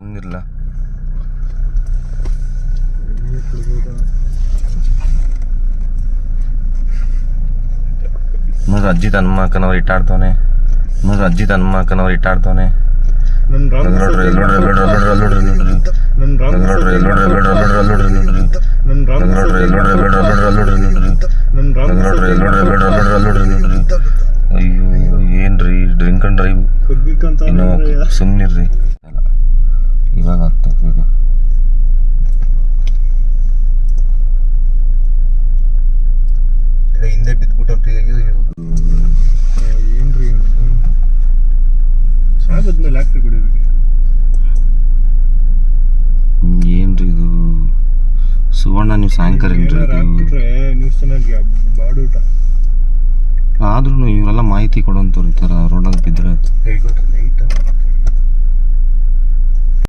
ಹಂಗಿಲ್ಲ ಮಗ ಅಜ್ಜಿ ತನ್ನ ಮಕ್ಕನವ್ರು ಇಟ್ಟಾಡ್ತವನೆ ನೋಡ್ರಿ ಅಯ್ಯೋ ಏನ್ರಿ ಡ್ರಿಂಕ್ ಅಂಡ್ ಡ್ರೈವ್ ಇನ್ನು ಸುಮ್ಮನಿರ್ರಿ ಇವಾಗ ಆಗ್ತದೆ ಈಗ ಹಿಂದೆ ಬಿದ್ಬಿಟ್ಟು ಏನ್ರಿ ಸಾಗದ್ಮೇಲೆ ಯಾಕೆ ಕುಡಿಬೇಕು ಏನ್ರಿ ಇದು ಸುವರ್ಣ ನೀವು ಸಾಯಂಕಾಲ ನ್ಯೂಸ್ ಚಾನಲ್ಗೆ ಬಾಡೂಟ ಆದ್ರೂ ಇವರೆಲ್ಲ ಮಾಹಿತಿ ಕೊಡೋಂಥವ್ರು ಈ ಥರ ರೋಡಲ್ಲಿ ಬಿದ್ದರೆ ಲೈಟ್